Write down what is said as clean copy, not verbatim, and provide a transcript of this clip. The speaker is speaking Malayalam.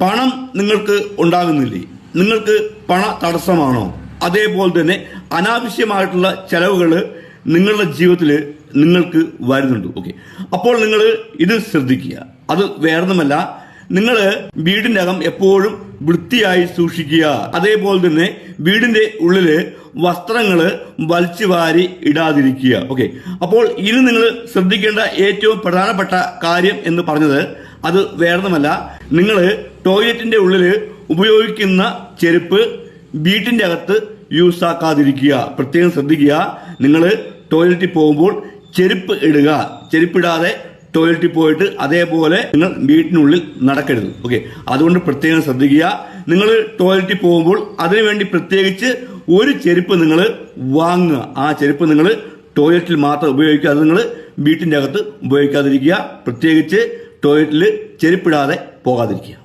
പണം നിങ്ങൾക്ക് ഉണ്ടാകുന്നില്ലേ? നിങ്ങൾക്ക് പണ തടസ്സമാണോ? അതേപോലെ തന്നെ അനാവശ്യമായിട്ടുള്ള ചെലവുകൾ നിങ്ങളുടെ ജീവിതത്തിൽ നിങ്ങൾക്ക് വരുന്നുണ്ട്. ഓക്കെ, അപ്പോൾ നിങ്ങൾ ഇത് ശ്രദ്ധിക്കുക. അത് വേറൊന്നുമല്ല, നിങ്ങൾ വീടിന്റെ അകം എപ്പോഴും വൃത്തിയായി സൂക്ഷിക്കുക. അതേപോലെ തന്നെ വീടിന്റെ ഉള്ളില് വസ്ത്രങ്ങൾ വലിച്ചു വാരി ഇടാതിരിക്കുക. ഓക്കെ, അപ്പോൾ ഇനി നിങ്ങൾ ശ്രദ്ധിക്കേണ്ട ഏറ്റവും പ്രധാനപ്പെട്ട കാര്യം എന്ന് പറഞ്ഞത് അത് വേറൊന്നുമല്ല, നിങ്ങൾ ടോയ്ലറ്റിന്റെ ഉള്ളില് ഉപയോഗിക്കുന്ന ചെരുപ്പ് വീട്ടിന്റെ അകത്ത് യൂസ് ആക്കാതിരിക്കുക. പ്രത്യേകം ശ്രദ്ധിക്കുക. നിങ്ങൾ ടോയ്ലറ്റിൽ പോകുമ്പോൾ ചെരുപ്പ് ഇടുക. ചെരുപ്പിടാതെ ടോയ്ലറ്റിൽ പോയിട്ട് അതേപോലെ നിങ്ങൾ വീട്ടിനുള്ളിൽ നടക്കരുത്. ഓക്കെ, അതുകൊണ്ട് പ്രത്യേകം ശ്രദ്ധിക്കുക. നിങ്ങൾ ടോയ്ലറ്റിൽ പോകുമ്പോൾ അതിനുവേണ്ടി പ്രത്യേകിച്ച് ഒരു ചെരുപ്പ് നിങ്ങൾ വാങ്ങുക. ആ ചെരുപ്പ് നിങ്ങൾ ടോയ്ലറ്റിൽ മാത്രം ഉപയോഗിക്കുക. അത് നിങ്ങൾ വീട്ടിന്റെ അകത്ത് ഉപയോഗിക്കാതിരിക്കുക. പ്രത്യേകിച്ച് ടോയ്ലറ്റിൽ ചെരുപ്പിടാതെ പോകാതിരിക്കുക.